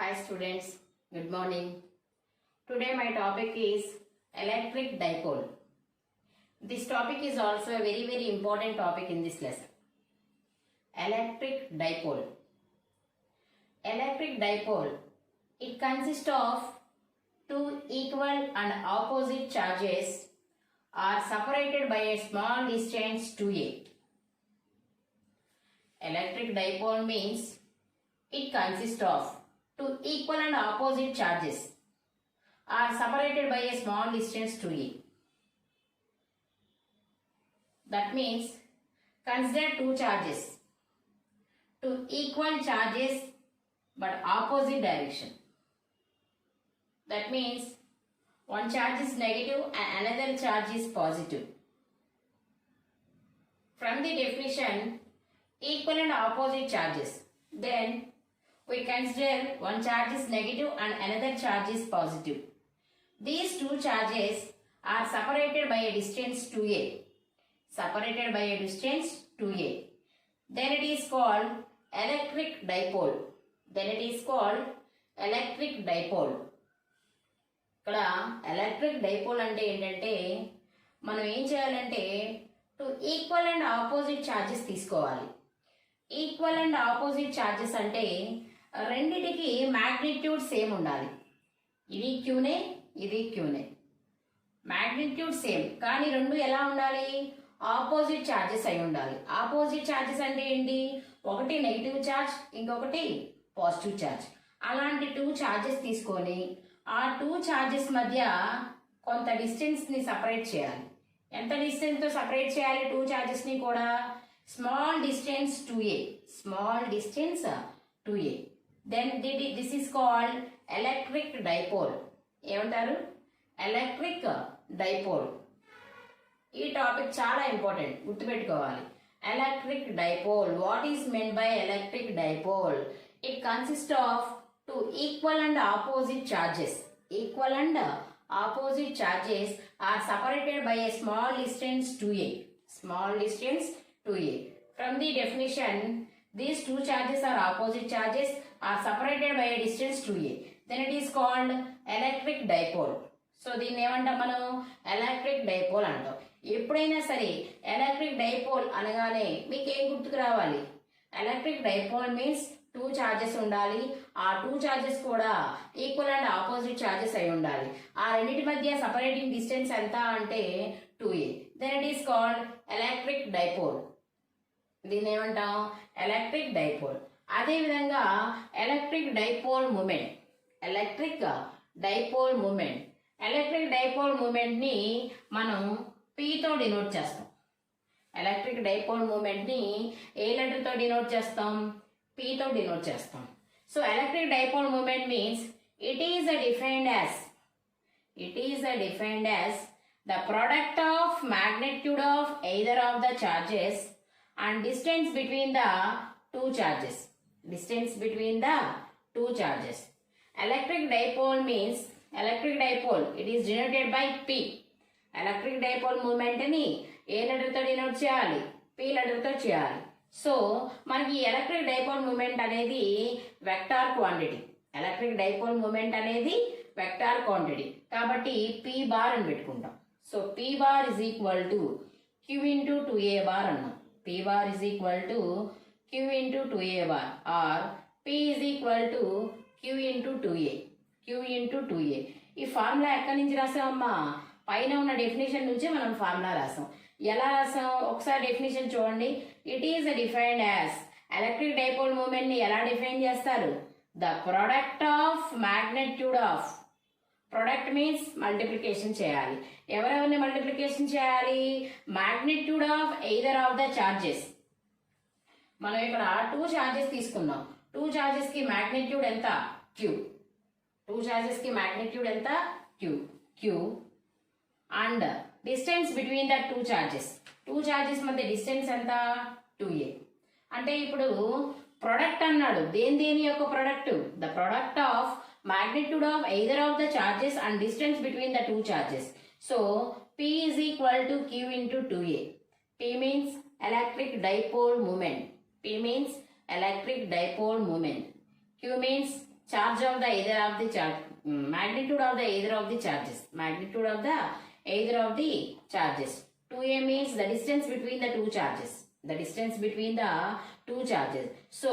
Hi students, good morning. Today my topic is electric dipole. This topic is also a very important topic in this lesson. Electric dipole. Electric dipole, it consists of two equal and opposite charges are separated by a small distance 2a. Electric dipole means it consists of two equal and opposite charges are separated by a small distance 2a. That means consider two charges, two equal charges but opposite direction. That means one charge is negative and another charge is positive. From the definition, equal and opposite charges, then we consider one charge is negative and another charge is positive. These two charges are separated by a distance 2a. Separated by a distance 2a. Then it is called electric dipole. Then it is called electric dipole. ఇక్కడ electric dipole అంటే ఏంటంటే మనం ఏం చేయాలంటే two equal and opposite charges తీసుకోవాలి. Equal and opposite charges అంటే రెండిటికి magnitude same ఉండాలి. ఇది క్యూనే, ఇది క్యూనే. మ్యాగ్నిట్యూడ్ సేమ్, కానీ రెండు ఎలా ఉండాలి? ఆపోజిట్ ఛార్జెస్ అయి ఉండాలి. ఆపోజిట్ ఛార్జెస్ అంటే ఏంటి? ఒకటి నెగిటివ్ ఛార్జ్, ఇంకొకటి పాజిటివ్ ఛార్జ్. అలాంటి టూ ఛార్జెస్ తీసుకొని ఆ టూ ఛార్జెస్ మధ్య కొంత డిస్టెన్స్ని సపరేట్ చేయాలి. ఎంత డిస్టెన్స్తో సపరేట్ చేయాలి టూ ఛార్జెస్ని కూడా? Small distance 2a. Small distance 2a. Then this is called electric dipole. ఏమంటారు? Electric dipole. ఈ టాపిక్ చాలా ఇంపార్టెంట్, గుర్తుపెట్టుకోవాలి. Electric dipole. What is meant by electric dipole? It consist of two equal and opposite charges. Equal and opposite charges are separated by a small distance 2a. Small distance 2a. From the definition, these two charges are opposite charges are separated by a distance 2a. Then it is called electric dipole. So దీన్ని ఏమంటాం మనం? Electric dipole అంటాం. ఎప్పుడైనా సరే electric dipole అనగానే మీకు ఏం గుర్తుకు రావాలి? Electric dipole means two charges ఉండాలి. ఆ టూ ఛార్జెస్ కూడా ఈక్వల్ అండ్ ఆపోజిట్ ఛార్జెస్ అయి ఉండాలి. ఆ రెండింటి మధ్య సపరేటింగ్ డిస్టెన్స్ ఎంత అంటే 2a. Then it is called electric dipole. దీన్ని ఏమంటాం? Electric dipole. అదేవిధంగా electric dipole moment. Electric dipole moment. Electric dipole మూమెంట్ని మనం Pతో డినోట్ చేస్తాం. ఎలక్ట్రిక్ డైపోల్ మూమెంట్ని ఏ లెటర్తో డినోట్ చేస్తాం? Pతో డినోట్ చేస్తాం. So electric dipole moment means it is defined as the product of magnitude of either of the charges and distance between the two charges. Distance between the two charges. Electric dipole means electric dipole. It is denoted by P. Electric dipole moment ni ఏ లెటర్తో denote చేయాలి? P లెటర్తో చేయాలి. So మనకి electric dipole moment అనేది vector quantity. Electric dipole moment అనేది vector quantity కాబట్టి P bar అని పెట్టుకుంటాం. So P bar is equal to Q into 2a bar అన్నాం. P bar is equal to Q into 2a bar or P is equal to Q into 2a. Q into 2a. ఈ formula ఎక్కడి నుంచి రాసామమ్మా? పైన ఉన్న definition నుంచి మనం formula రాసాం. ఎలా రాసాం? ఒకసారి డెఫినేషన్ చూడండి. It is defined as, electric dipole moment ని ఎలా డిఫైన్ చేస్తారు? The product of magnitude of. Product means multiplication చేయాలి. ఎవరెవరిని మల్టిప్లికేషన్ చేయాలి? Magnitude of either of the charges. మనం ఇక్కడ టూ చార్జెస్ తీసుకున్నాం. టూ చార్జెస్ కి మాగ్నిట్యూడ్ ఎంత? Q. టూ చార్జెస్ కి మాగ్నిట్యూడ్ ఎంత? Q. And distance between the two charges. Two charges మధ్య డిస్టెన్స్ ఎంత? 2a. అంటే ఇప్పుడు ప్రొడక్ట్ అన్నాడు. దేని యొక్క product? The product of magnitude of either of the charges and distance between the two charges. So P is equal to Q into 2a. P means electric dipole moment. P means electric dipole moment. Q means charge of the either of the charge, magnitude of the either of the charges, magnitude of the either of the charges. 2a means the distance between the two charges, the distance between the two charges. So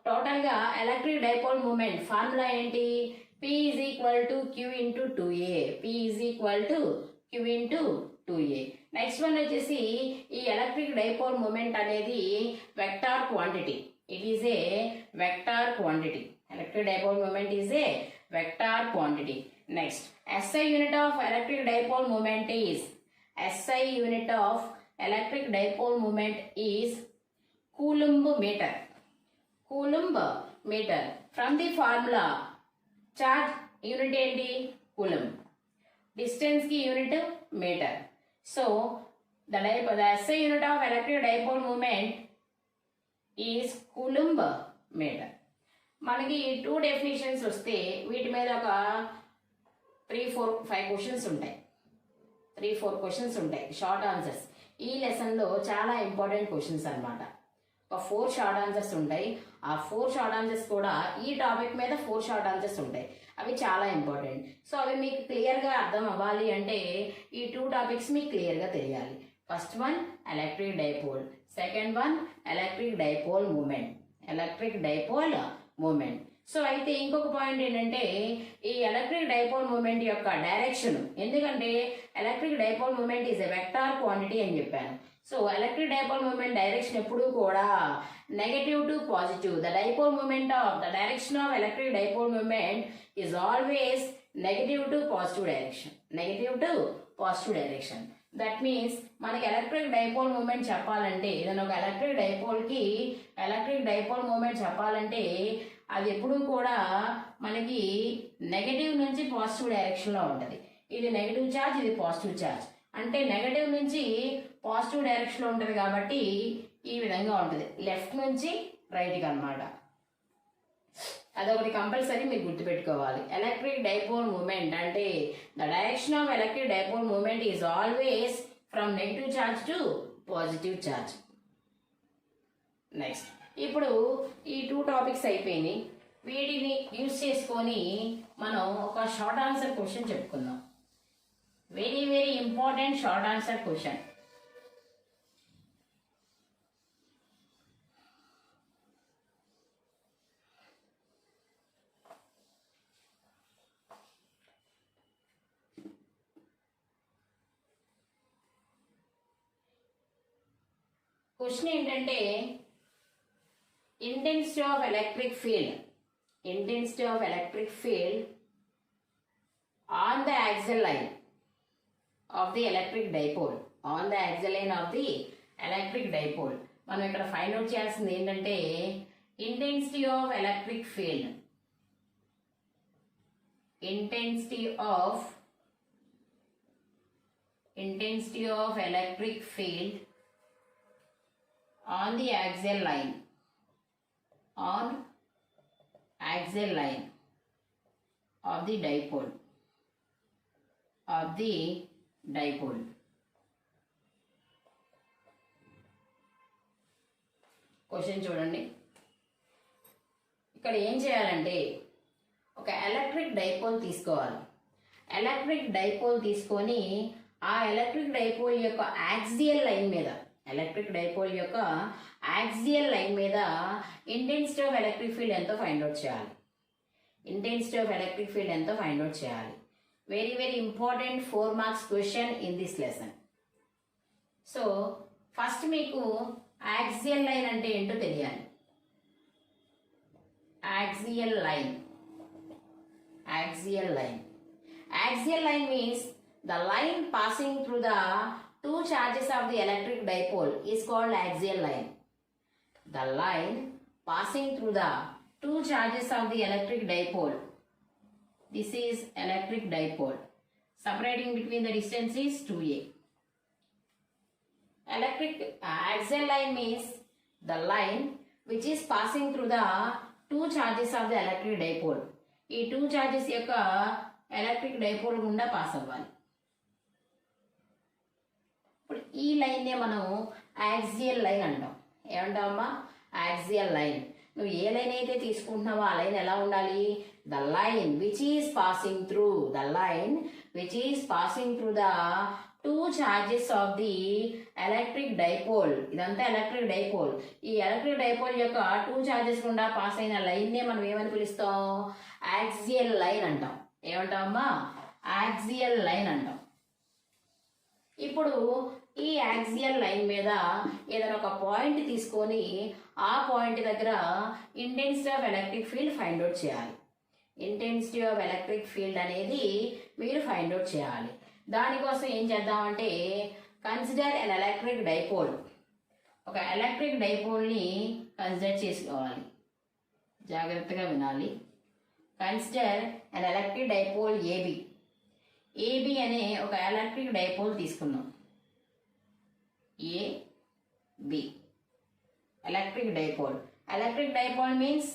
total ga electric dipole moment formula enti, P is equal to Q into 2a, P is equal to Q into 2a. Next one వచ్చేసి ఈ electric dipole moment అనేది vector quantity, it is a vector quantity. Electric dipole moment is a vector quantity. Next SI unit of electric dipole moment is, SI unit of electric dipole moment is Coulomb meter. Coulomb meter. From the formula, charge unit ఏంటి Coulomb, distance ki unit meter. So the SI unit of electric dipole moment is Coulomb meter. మనకి 2 definitions వస్తే వీటి మీద ఒక 3-4-5 questions ఉంటాయి, 3-4 questions ఉంటాయి short answers. ఈ లెసన్లో చాలా ఇంపార్టెంట్ క్వశ్చన్స్ అనమాట. ఒక 4 షార్ట్ ఆన్సర్స్ ఉంటాయి. ఆ 4 షార్ట్ ఆన్సర్స్ కూడా ఈ టాపిక్ మీద 4 షార్ట్ ఆన్సర్స్ ఉంటాయి. అవి చాలా ఇంపార్టెంట్. సో అవి మీకు క్లియర్గా అర్థం అవ్వాలి అంటే ఈ 2 టాపిక్స్ మీకు క్లియర్గా తెలియాలి. First one electric dipole, second one electric dipole moment, electric dipole moment. So అయితే ఇంకొక పాయింట్ ఏంటంటే ఈ ఎలక్ట్రిక్ డైపోల్ మూమెంట్ యొక్క డైరెక్షన్, ఎందుకంటే electric dipole moment is a vector quantity అని చెప్పాను. So electric dipole moment direction ఎప్పుడూ కూడా negative to positive. The dipole moment of the direction of electric dipole moment is always negative to positive direction, negative to positive direction. That means మనకి electric dipole moment చెప్పాలంటే, ఏదైనా ఒక electric డైపోల్కి electric dipole moment చెప్పాలంటే అది ఎప్పుడూ కూడా మనకి negative నుంచి పాజిటివ్ డైరెక్షన్లో ఉంటుంది. ఇది నెగటివ్ ఛార్జ్, ఇది పాజిటివ్ ఛార్జ్. అంటే నెగటివ్ నుంచి పాజిటివ్ డైరెక్షన్లో ఉంటుంది కాబట్టి ఈ విధంగా ఉంటుంది, లెఫ్ట్ నుంచి రైట్కి అనమాట. అదొకటి కంపల్సరీ మీరు గుర్తుపెట్టుకోవాలి. ఎలక్ట్రిక్ డైపోల్ మూమెంట్ అంటే the direction of electric dipole moment is always from negative charge to positive charge. Next ఇప్పుడు ఈ 2 టాపిక్స్ అయిపోయినాయి. వీటిని యూజ్ చేసుకొని మనం ఒక షార్ట్ ఆన్సర్ క్వశ్చన్ చెప్పుకుందాం. Very very important short answer question. Question ఏంటంటే intensity of electric field, intensity of electric field on the axial line of the electric dipole, on the axial line of the electric dipole. మనం ఇక్కడ find out చేయాల్సింది ఏంటంటే intensity of electric field, intensity of electric field on the axial line, on axial line of the dipole, question చూడండి. ఇక్కడ ఏం చేయాలంటే ఒక electric dipole తీసుకోవాలి. ఎలక్ట్రిక్ డైపోల్ తీసుకొని ఆ ఎలక్ట్రిక్ డైపోల్ యొక్క యాక్సియల్ లైన్ మీద, ఎలక్ట్రిక్ డైపోల్ యొక్క యాక్సియల్ లైన్ మీద ఇంటెన్సిటీ ఆఫ్ ఎలక్ట్రిక్ ఫీల్డ్ ఎంతో ఫైండ్ అవుట్ చేయాలి. ఇంటెన్సిటీ ఆఫ్ ఎలక్ట్రిక్ ఫీల్డ్ ఎంతో ఫైండ్ అవుట్ చేయాలి. Very very important 4 marks question in this lesson. So first మీకు యాక్సియల్ లైన్ అంటే ఏంటో తెలియాలి. Axial line, axial line, axial line means the line passing through the 2 charges of the electric dipole is called axial line. The line passing through the 2 charges of the electric dipole, this is electric dipole, separating between the distance is 2a. Electric axial line means the line which is passing through the 2 charges of the electric dipole. ఈ 2 charges యొక్క electric dipole గుండా pass అవ్వాలి. ఇప్పుడు ఈ లైన్నే మనం axial line అంటాం. ఏమంటామమ్మా? Axial line. నువ్వు ఏ లైన్ అయితే తీసుకుంటున్నావో ఆ లైన్ ఎలా ఉండాలి? the line which is passing through the two charges of the electric dipole. ఇదంతా ఎలక్ట్రిక్ డైపోల్. ఈ ఎలక్ట్రిక్ డైపోల్ యొక్క టూ చార్జెస్ గుండా పాస్ అయిన లైన్ నే మనం ఏమని పిలుస్తాం? యాక్సియల్ లైన్ అంటాం. ఏమంటామమ్మా? యాక్సియల్ లైన్ అంటాం. ఇప్పుడు ఈ యాక్సియల్ లైన్ మీద ఏదైనా ఒక పాయింట్ తీసుకొని ఆ పాయింట్ దగ్గర intensity of electric field find out చేయాలి. ఇంటెన్సిటీ ఆఫ్ ఎలక్ట్రిక్ ఫీల్డ్ అనేది మీరు ఫైండ్ అవుట్ చేయాలి. దానికోసం ఏం చేద్దామంటే కన్సిడర్ అన్ ఎలక్ట్రిక్ డైపోల్. ఒక ఎలక్ట్రిక్ డైపోల్ని కన్సిడర్ చేసుకోవాలి. జాగ్రత్తగా వినాలి. Consider an electric dipole A B అనే ఒక ఎలక్ట్రిక్ డైపోల్ తీసుకున్నాం. A B electric dipole. Electric dipole means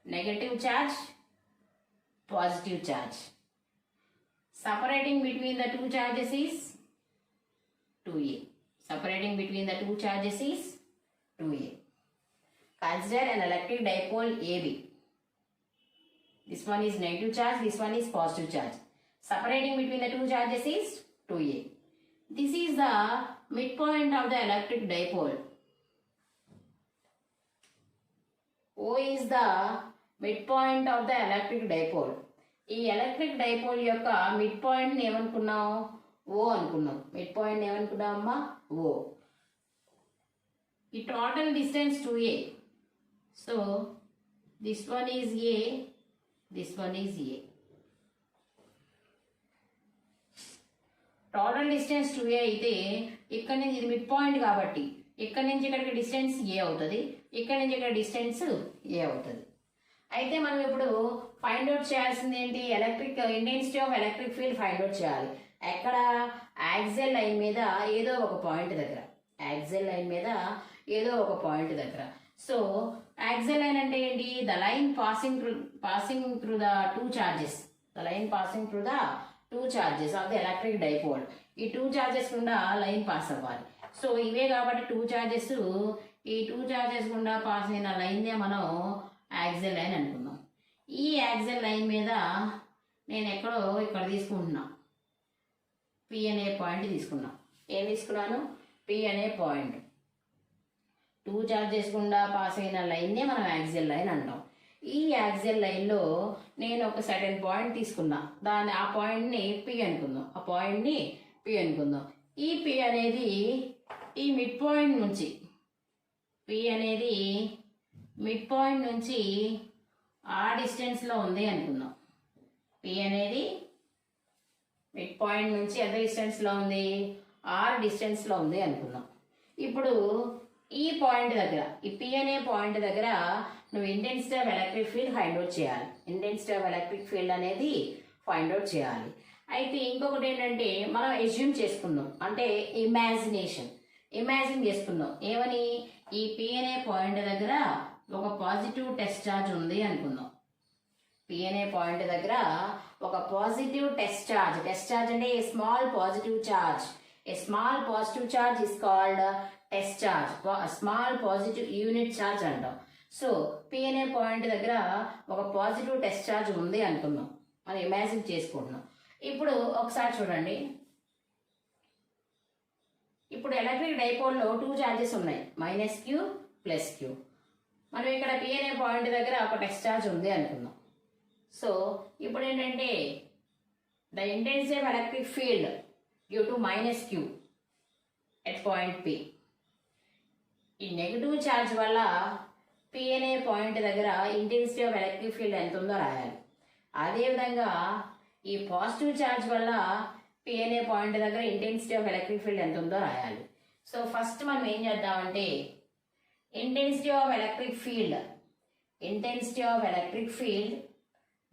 negative charge, positive charge. Separating between the two charges is 2A. Separating between the two charges is 2A. Consider an electric dipole AB. This one is negative charge, this one is positive charge. Separating between the two charges is 2A. This is the midpoint of the electric dipole. O is the midpoint of the electric dipole. ఈ electric dipole యొక్క mid point ఏమనుకున్నాం? ఓ అనుకున్నాం. Mid point ఏమనుకున్నాం అమ్మా? ఓ. ఈ total distance 2A. So this one is a, this one is a. Total distance 2A అయితే ఇక్కడ నుంచి ఇది మిడ్ పాయింట్ కాబట్టి ఇక్కడ నుంచి ఇక్కడికి డిస్టెన్స్ ఏ అవుతుంది, ఇక్కడ నుంచి ఇక్కడ డిస్టెన్స్ ఏ అవుతుంది. అయితే మనం ఇప్పుడు ఫైండ్ అవుట్ చేయాల్సింది ఏంటి? Intensity of electric field find out చేయాలి. ఎక్కడ? యాక్సియల్ లైన్ మీద ఏదో ఒక పాయింట్ దగ్గర. యాక్సియల్ లైన్ మీద ఏదో ఒక పాయింట్ దగ్గర. సో యాక్సియల్ లైన్ అంటే ఏంటి? The line passing through the two charges. The line passing through the two charges of the electric dipole. ఈ టూ చార్జెస్ గుండా లైన్ పాస్ అవ్వాలి. సో ఇవే కాబట్టి టూ చార్జెస్. ఈ టూ చార్జెస్ గుండా పాస్ అయిన లైన్నే మనం యాక్సియల్ లైన్ అనుకుందాం. ఈ యాక్సియల్ లైన్ మీద నేను ఎక్కడో ఇక్కడ తీసుకుంటున్నా. పి అనే పాయింట్ తీసుకున్నా. ఏం తీసుకున్నాను? పి అనే పాయింట్. టూ చార్జెస్ గుండా పాస్ అయిన లైన్నే మనం యాక్సియల్ లైన్ అంటాం. ఈ యాక్సియల్ లైన్లో నేను ఒక సర్టెన్ పాయింట్ తీసుకున్నా. ఆ పాయింట్ని పి అనుకుందాం. ఆ పాయింట్ని పి అనుకుందాం. ఈ పి అనేది ఈ మిడ్ పాయింట్ నుంచి, పి అనేది మిడ్ పాయింట్ నుంచి ఆ డిస్టెన్స్లో ఉంది అనుకుందాం. పి అనేది మిడ్ పాయింట్ నుంచి ఎంత డిస్టెన్స్లో ఉంది? ఆర్ డిస్టెన్స్లో ఉంది అనుకుందాం. ఇప్పుడు ఈ పాయింట్ దగ్గర, ఈ పి అనే పాయింట్ దగ్గర నువ్వు intensity of electric field find out చేయాలి. ఇంటెన్సిటీ ఆఫ్ ఎలక్ట్రిక్ ఫీల్డ్ అనేది ఫైండ్ అవుట్ చేయాలి. అయితే ఇంకొకటి ఏంటంటే మనం ఎజ్యూమ్ చేసుకుందాం. అంటే ఇమాజిన్ చేసుకుందాం. ఏమని? ఈ పి అనే పాయింట్ దగ్గర ఒక పాజిటివ్ టెస్ట్ ఛార్జ్ ఉంది అనుకుందాం. పి అనే పాయింట్ దగ్గర ఒక పాజిటివ్ టెస్ట్ ఛార్జ్ అంటే a small positive charge is called test charge. Small positive unit charge అంటాం. సో పి అనే పాయింట్ దగ్గర ఒక పాజిటివ్ టెస్ట్ ఛార్జ్ ఉంది అనుకుందాం. మనం ఇమాజిన్ చేసుకుంటున్నాం. ఇప్పుడు ఒకసారి చూడండి. ఇప్పుడు ఎలక్ట్రిక్ డైపోల్లో టూ ఛార్జెస్ ఉన్నాయి, -q + q. మనం ఇక్కడ పి అనే పాయింట్ దగ్గర ఒక టెస్ట్ ఛార్జ్ ఉంది అనుకుందాం. సో ఇప్పుడు ఏంటంటే the intensity of electric field due to -q at point P. ఈ నెగిటివ్ ఛార్జ్ వల్ల పి అనే పాయింట్ దగ్గర ఇంటెన్సిటీ ఆఫ్ ఎలక్ట్రిక్ ఫీల్డ్ ఎంత ఉందో రాయాలి. అదేవిధంగా ఈ పాజిటివ్ ఛార్జ్ వల్ల పి అనే పాయింట్ దగ్గర ఇంటెన్సిటీ ఆఫ్ ఎలక్ట్రిక్ ఫీల్డ్ ఎంత ఉందో రాయాలి. సో ఫస్ట్ మనం ఏం చేద్దామంటే intensity of electric field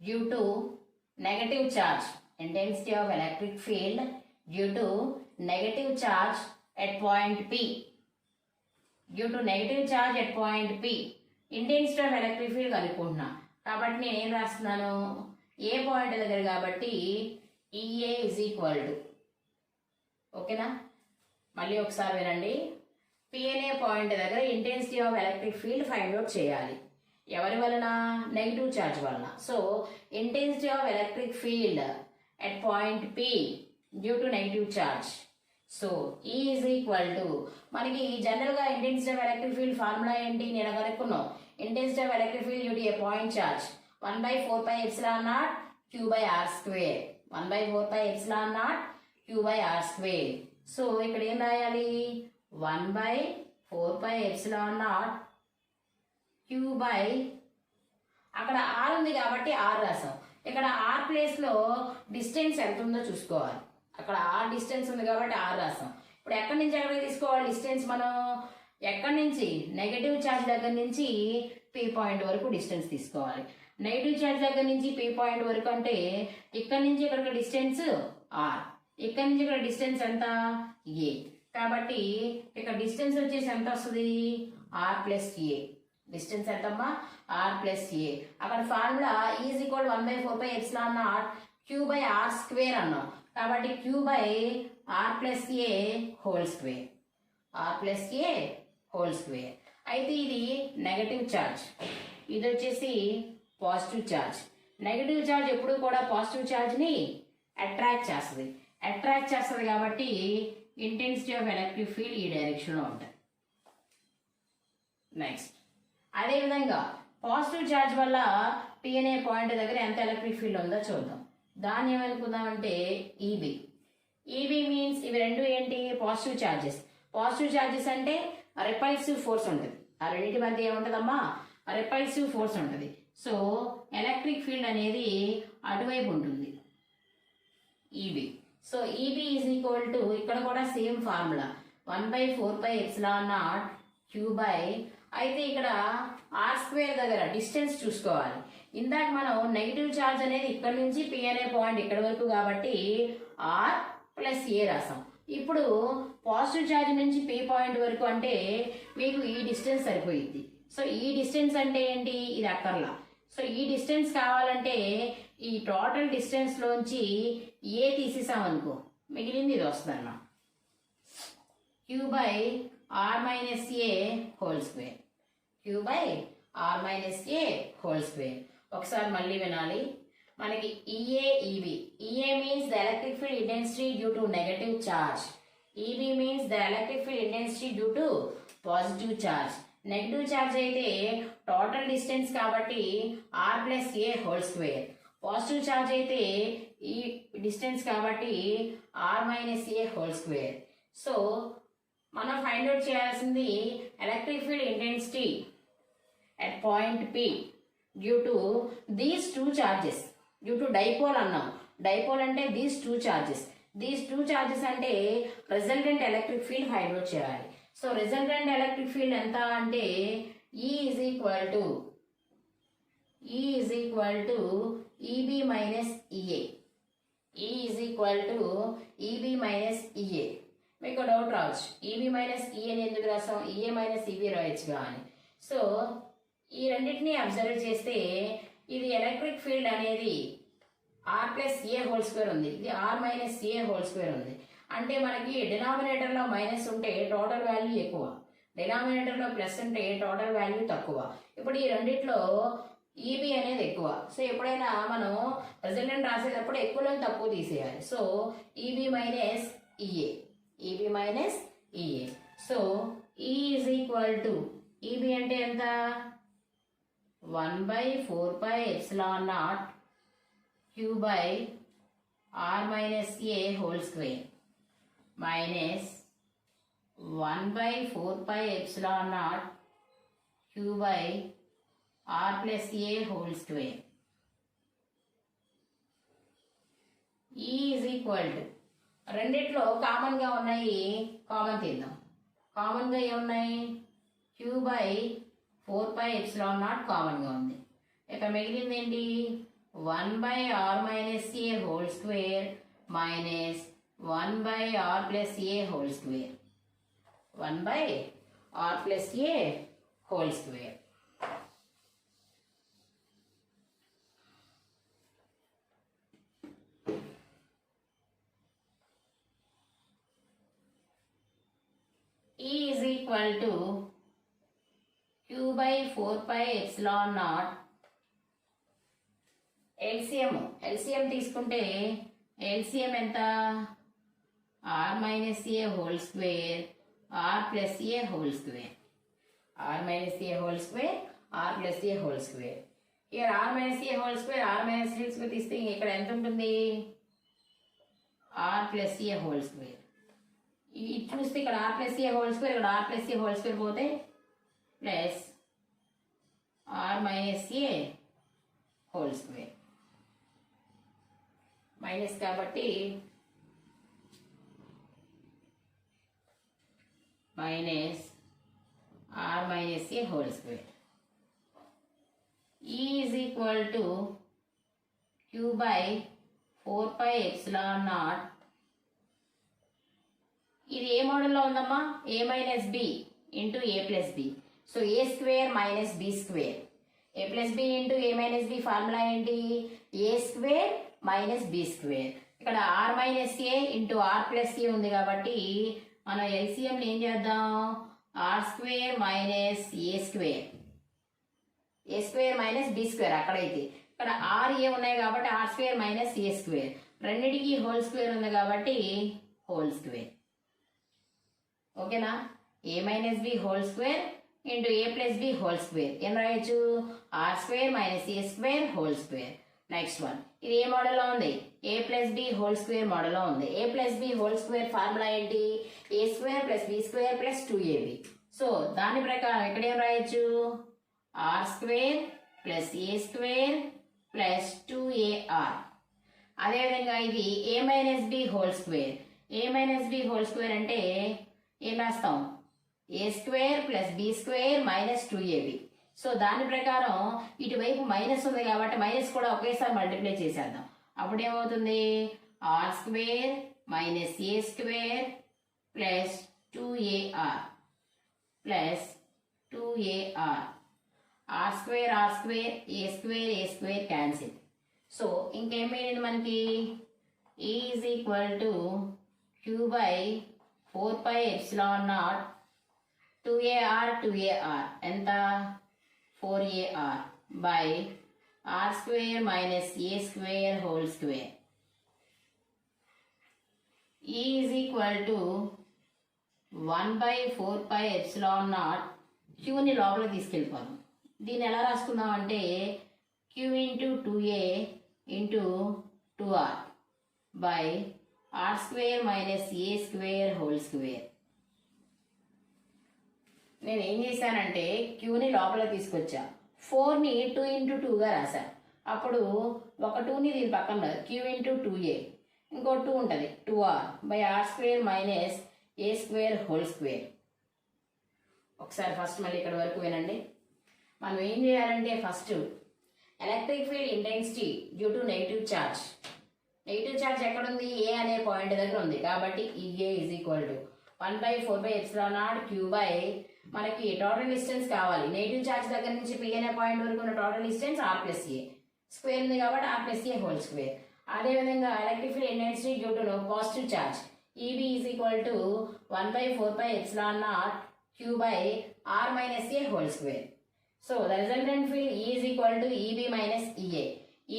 due to negative charge. Intensity of electric field due to negative charge at point P. Due to negative charge at point P, intensity of electric field కనుక్కుంటున్నా. కాబట్టి నేను ఏం రాస్తున్నాను? ఏ point దగ్గర కాబట్టి EA is equal to, ఓకేనా? మళ్ళీ ఒకసారి వినండి. పి అనే పాయింట్ దగ్గర intensity of electric field find out చేయాలి. ఎవరి వలన? నెగిటివ్ ఛార్జ్ వలన. So intensity of electric field at point P due to negative charge. So E is equal to, మనకి జనరల్గా intensity of electric field formula ఏంటి? నేను కనుక్కున్నాం. Intensity of electric field due to a point charge 1/4πε0 Q/r². 1/4πε0 Q/r². So ఇక్కడ ఏం రాయాలి? 1/4πε0 Q by, అక్కడ R ఉంది కాబట్టి R రాసాం. ఇక్కడ R ప్లేస్లో డిస్టెన్స్ ఎంత ఉందో చూసుకోవాలి. అక్కడ R డిస్టెన్స్ ఉంది కాబట్టి R రాసాం. ఇప్పుడు ఎక్కడి నుంచి ఎక్కడికి తీసుకోవాలి డిస్టెన్స్? మనం ఎక్కడి నుంచి? నెగటివ్ ఛార్జ్ దగ్గర నుంచి P పాయింట్ వరకు డిస్టెన్స్ తీసుకోవాలి. నెగిటివ్ ఛార్జ్ దగ్గర నుంచి P పాయింట్ వరకు అంటే ఇక్కడ నుంచి ఇక్కడికి డిస్టెన్స్ R, ఇక్కడ నుంచి ఇక్కడ డిస్టెన్స్ ఎంత? A. కాబట్టి ఇక్కడ డిస్టెన్స్ వచ్చేసి ఎంత వస్తుంది? R plus A. డిస్టెన్స్ ఎంతమ్మా? R plus A. అక్కడ ఫార్ములా ఈజ్ ఈక్వల్ 1/4πε0 Q/r² అన్నాం. కాబట్టి Q/r+a². R+a². అయితే ఇది నెగటివ్ ఛార్జ్, ఇది వచ్చేసి పాజిటివ్ ఛార్జ్. నెగటివ్ ఛార్జ్ ఎప్పుడు కూడా పాజిటివ్ ఛార్జ్ని అట్రాక్ట్ చేస్తుంది కాబట్టి ఇంటెన్సిటీ ఆఫ్ ఎలక్ట్రిక్ ఫీల్డ్ ఈ డైరెక్షన్లో ఉంటుంది. నెక్స్ట్ అదేవిధంగా పాజిటివ్ ఛార్జ్ వల్ల P అనే పాయింట్ దగ్గర ఎంత ఎలక్ట్రిక్ ఫీల్డ్ ఉందో చూద్దాం. దాన్ని ఏమనుకుందామంటే ఈబీ. ఈబీ మీన్స్ ఇవి రెండు ఏంటి? Positive charges. పాజిటివ్ ఛార్జెస్ అంటే రిపల్సివ్ ఫోర్స్ ఉంటుంది. ఆ రెండింటి మధ్య ఏముంటుందమ్మా? రిపల్సివ్ ఫోర్స్ ఉంటుంది. సో ఎలక్ట్రిక్ ఫీల్డ్ అనేది అటువైపు ఉంటుంది, EB. So EB is equal to, ఇక్కడ కూడా సేమ్ ఫార్ములా 1/4πε0 Q by, అయితే ఇక్కడ R² దగ్గర డిస్టెన్స్ చూసుకోవాలి. ఇందాక మనం నెగిటివ్ ఛార్జ్ అనేది ఇక్కడ నుంచి P అనే పాయింట్ ఇక్కడ వరకు కాబట్టి R+a రాసాం. ఇప్పుడు పాజిటివ్ ఛార్జ్ నుంచి P పాయింట్ వరకు అంటే మీకు ఈ డిస్టెన్స్ సరిపోయింది. సో ఈ డిస్టెన్స్ అంటే ఏంటి? ఇది అక్కర్లా. సో ఈ డిస్టెన్స్ కావాలంటే ఈ టోటల్ డిస్టెన్స్లోంచి ఏ తీసేసామనుకో, మిగిలింది ఇది వస్తుంది అన్న Q/r−a². Q/r−a². ఒకసారి మళ్ళీ వినాలి. మనకి EA EB. EA means the electric field intensity due to negative charge. EB means the electric field intensity due to positive charge. Negative charge అయితే టోటల్ డిస్టెన్స్ కాబట్టి R+a². పాజిటివ్ ఛార్జ్ అయితే ఈ distance కాబట్టి R−a². So మనం find out చేయాల్సింది electric field intensity at point P due to these two charges. Due to dipole అన్నాం. Dipole అంటే these two charges. అంటే resultant electric field find out చేయాలి. So resultant electric field ఎంత అంటే E is equal to EB minus EA. E is equal to EB minus EA. మీకు doubt రావచ్చు, EB minus EA అని ఎందుకు రాసాం? EA మైనస్ EB రాయొచ్చుగా అని. సో ఈ రెండింటిని అబ్జర్వ్ చేస్తే ఇది ఎలక్ట్రిక్ ఫీల్డ్ అనేది R+a² ఉంది, ఇది R−a² ఉంది. అంటే మనకి డినామినేటర్లో మైనస్ ఉంటే టోటల్ వాల్యూ ఎక్కువ, డినామినేటర్లో ప్లస్ ఉంటే టోటల్ వాల్యూ తక్కువ. ఇప్పుడు ఈ రెండిట్లో EB అనేది ఎక్కువ. సో ఎప్పుడైనా మనం రిజల్టెంట్ రాసేటప్పుడు ఎక్కువలో తక్కువ తీసేయాలి. So EB minus EA. So E is equal to, EB అంటే ఎంత? 1/4πε0 Q/r−a² minus 1/4πε0 Q/r+a². E is equal to, రెండిట్లో కామన్గా ఉన్నాయి, కామన్ తీద్దాం. కామన్గా ఏమున్నాయి? Q/4πε0 కామన్గా ఉంది. ఇక మిగిలింది ఏంటి? 1/r−a² minus 1/r+a². 1/r+a². E is equal to Q q by 4 pi epsilon naught LCM తీసుకుంటే LCM ఎంత r minus a whole square r plus a whole square r minus a whole square r plus a whole square here r minus a whole square r minus a whole square తీస్తే ఇక్కడ ఎంత ఉంటుంది r plus a whole square ఇది చూస్తే ఇక్కడ r plus a whole square ఇక్కడ r plus a whole square పోతే plus r minus a whole square minus కాబట్టి minus r minus a whole square E is equal to q by 4 pi epsilon naught ఇది ఏ మోడల్లో ఉందమ్మా a minus b into a plus b so a square minus b square a plus b into a minus b formula ఏంటి a square minus b square ఇక్కడ r minus a into r plus a ఉంది కాబట్టి మనం LCM ఏం చేద్దాం r square minus a square minus b square అక్కడైతే ఇక్కడ r a ఉన్నాయి కాబట్టి r square minus a square రెండిటికి హోల్ స్క్వేర్ ఉంది కాబట్టి హోల్ స్క్వేర్ ఓకేనా a minus b whole square into a plus b whole square ఏం రాయొచ్చు r square minus a square whole square next one ఇది ఏ మోడల్లో ఉంది a plus b whole square మోడల్లో ఉంది a plus b whole square formula ఏంటి a square plus b square plus 2ab so దాని ప్రకారం ఇక్కడ ఏం రాయొచ్చు r square plus a square plus 2ar అదేవిధంగా ఇది a minus b whole square a minus b whole square అంటే ఏం రాస్తాం a square plus b square minus 2ab so దాని ప్రకారం ఇటువైపు మైనస్ ఉంది కాబట్టి మైనస్ కూడా ఒకేసారి మల్టిప్లై చేసేద్దాం అప్పుడు ఏమవుతుంది r square minus a square plus 2ar plus 2ar r square a square cancel so ఇంకేం మిగిలింది మనకి E is equal to q by 4 pi epsilon naught 2ar ఎంత 4ar by r square minus a square whole square E is equal to 1 by 4 pi epsilon naught క్యూని లోపలికి తీసుకెళ్ళిపోదాం దీన్ని ఎలా రాసుకుందాం అంటే q into 2a into 2r by r square minus a square whole square నేను ఏం చేశానంటే క్యూని లోపల తీసుకొచ్చా 4ని 2 ఇంటూ 2గా రాశా అప్పుడు ఒక 2ని దీని పక్కన q ఇంటూ 2a ఇంకో 2 ఉంటుంది 2r by r square minus a square whole square ఒకసారి ఫస్ట్ మళ్ళీ ఇక్కడ వరకు వినండి మనం ఏం చేయాలంటే first electric field intensity due to negative charge ఎక్కడ ఉంది ఏ అనే పాయింట్ దగ్గర ఉంది కాబట్టి E A is equal to 1 by 4 by epsilon naught Q by మనకి టోటల్ డిస్టెన్స్ కావాలి నెగిటివ్ ఛార్జ్ దగ్గర నుంచి పి అనే పాయింట్ వరకు ఉన్న total distance r plus a square ఉంది కాబట్టి are plus A whole square అదేవిధంగా electric field intensity due to positive charge EB is equal to 1 by 4 by epsilon naught Q by are minus A whole square so the resultant field E is equal to EB minus EA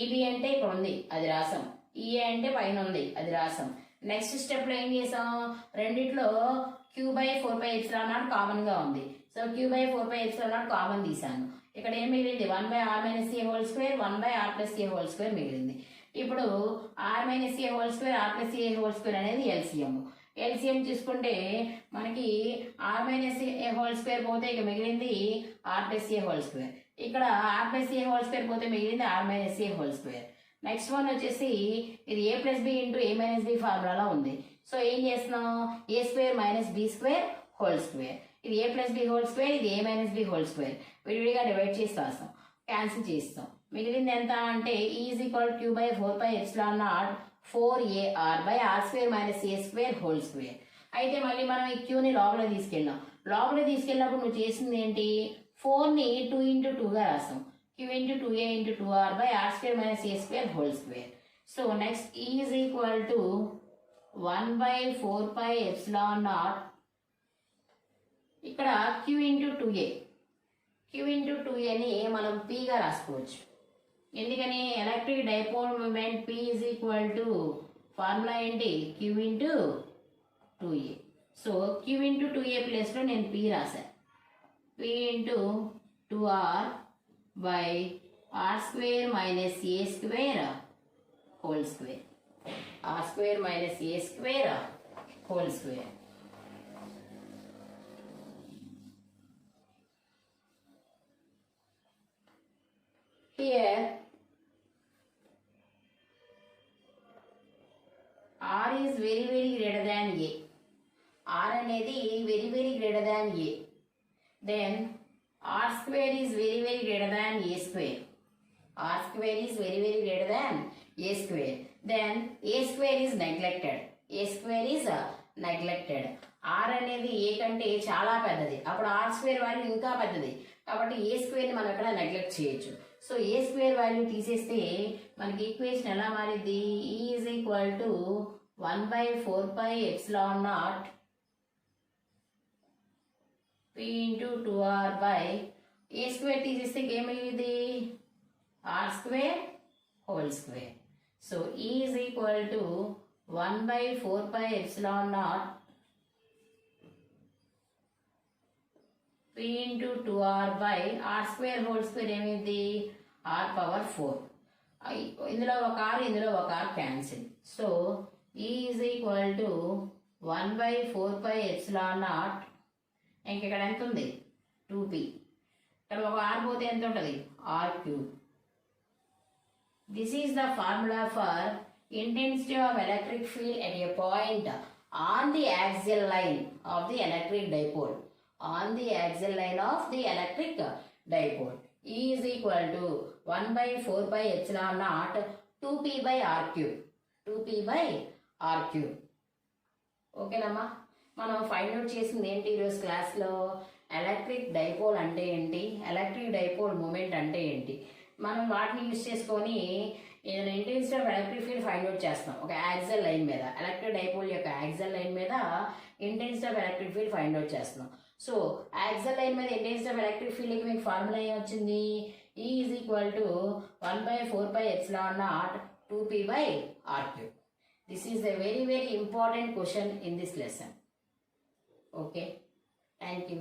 EB అంటే ఇక్కడ ఉంది అది రాసాం EA అంటే పైన ఉంది అది రాసాం నెక్స్ట్ స్టెప్ లో ఏం చేసాం రెండిట్లో Q by 4 by epsilon naught common గా ఉంది so Q by 4 by epsilon naught common తీసాను ఇక్కడ ఏం మిగిలింది 1 by are minus A whole square 1 by r plus A whole square మిగిలింది ఇప్పుడు ఆర్ మైనస్ ఏ హోల్ స్క్వేర్ ఆర్ ప్లస్ ఏ whole square అనేది LCM చూసుకుంటే మనకి ఆర్ మైనస్ ఏ హోల్ స్క్వేర్ పోతే ఇక మిగిలింది ఆర్ ప్లస్ ఏ హోల్ స్క్వేర్ ఇక్కడ are plus A whole square పోతే మిగిలింది ఆర్ మైనస్ ఏ హోల్ స్క్వేర్ నెక్స్ట్ వన్ వచ్చేసి ఇది A plus B into A minus B ఫార్ములాలో ఉంది సో ఏం చేస్తున్నాం A square minus B square whole square ఇది A plus B whole square ఇది A minus B whole square విడివిడిగా divide చేసి రాస్తాం క్యాన్సిల్ చేస్తాం మిగిలింది ఎంత అంటే is equal Q by 4 by epsilon naught 4ar by R square minus A square whole square అయితే మళ్ళీ మనం ఈ క్యూని లోపలికి తీసుకెళ్ళినప్పుడు నువ్వు చేసింది ఏంటి 4ని 2 ఇంటూ 2గా రాస్తాం q into 2a into 2r by r square minus a square whole square. So next E is equal to 1 by 4 pi epsilon naught ఇక్కడ q into 2a Q into 2Aని మనం Pగా రాసుకోవచ్చు. ఎందుకని electric dipole moment P is equal to formula ఏంటి Q into 2A. So Q into 2A ప్లేస్లో నేను P రాశాను. P into 2R by R square minus A square whole square. R square minus A square whole square. Here R is very greater than A. R అనేది very greater than A. Then R square is very greater than A square. R square is very greater than A square. Then A square is neglected. A square is neglected. R అనేది A కంటే చాలా పెద్దది. అప్పుడు R square value ఇంకా పెద్దది. కాబట్టి A square ని మనం ఇక్కడ నెగ్లెక్ట్ చేయొచ్చు. సో A square వాల్యూ తీసేస్తే మనకి ఈక్వేషన్ ఎలా మారిద్ది? E is equal to 1/4π∁0 P into 2R by A square తీసేస్తే ఏం మిగిలింది? R square whole square. So E is equal to 1/4π∁0 P into 2R by R square whole square ఏమైంది? R power 4. ఇందులో ఒక R ఇందులో ఒక R cancel. So E is equal to 1/4π∁0. ఇంక ఇక్కడ ఎంత ఉంది? 2P. ఇక్కడ ఒక R పోతే ఎంత ఉంటుంది? R3. This is the formula for intensity of electric field at a point on the axial line of the electric dipole. On the axial line of the electric dipole. E is equal to 1/4π∁0 2P by R3. 2P by R3. ఓకేనమ్మా, మనం find out చేసింది ఏంటి ఈరోజు క్లాస్లో? Electric dipole అంటే ఏంటి, electric dipole moment అంటే ఏంటి, మనం వాటిని యూజ్ చేసుకొని intensity of electric field find out చేస్తాం. ఒక యాక్సిల్ లైన్ మీద, ఎలక్ట్రిక్ డైపోల్ యొక్క యాక్సిల్ లైన్ మీద intensity of electric field find out చేస్తున్నాం. సో యాక్సిల్ లైన్ మీద ఇంటెన్సిటీ ఆఫ్ ఎలక్ట్రిక్ ఫీల్డ్కి మీకు ఫార్ములా ఏమొచ్చింది? E is equal to 1/4π∁0 2P by R3. This is a very important question in this lesson. Okay, thank you.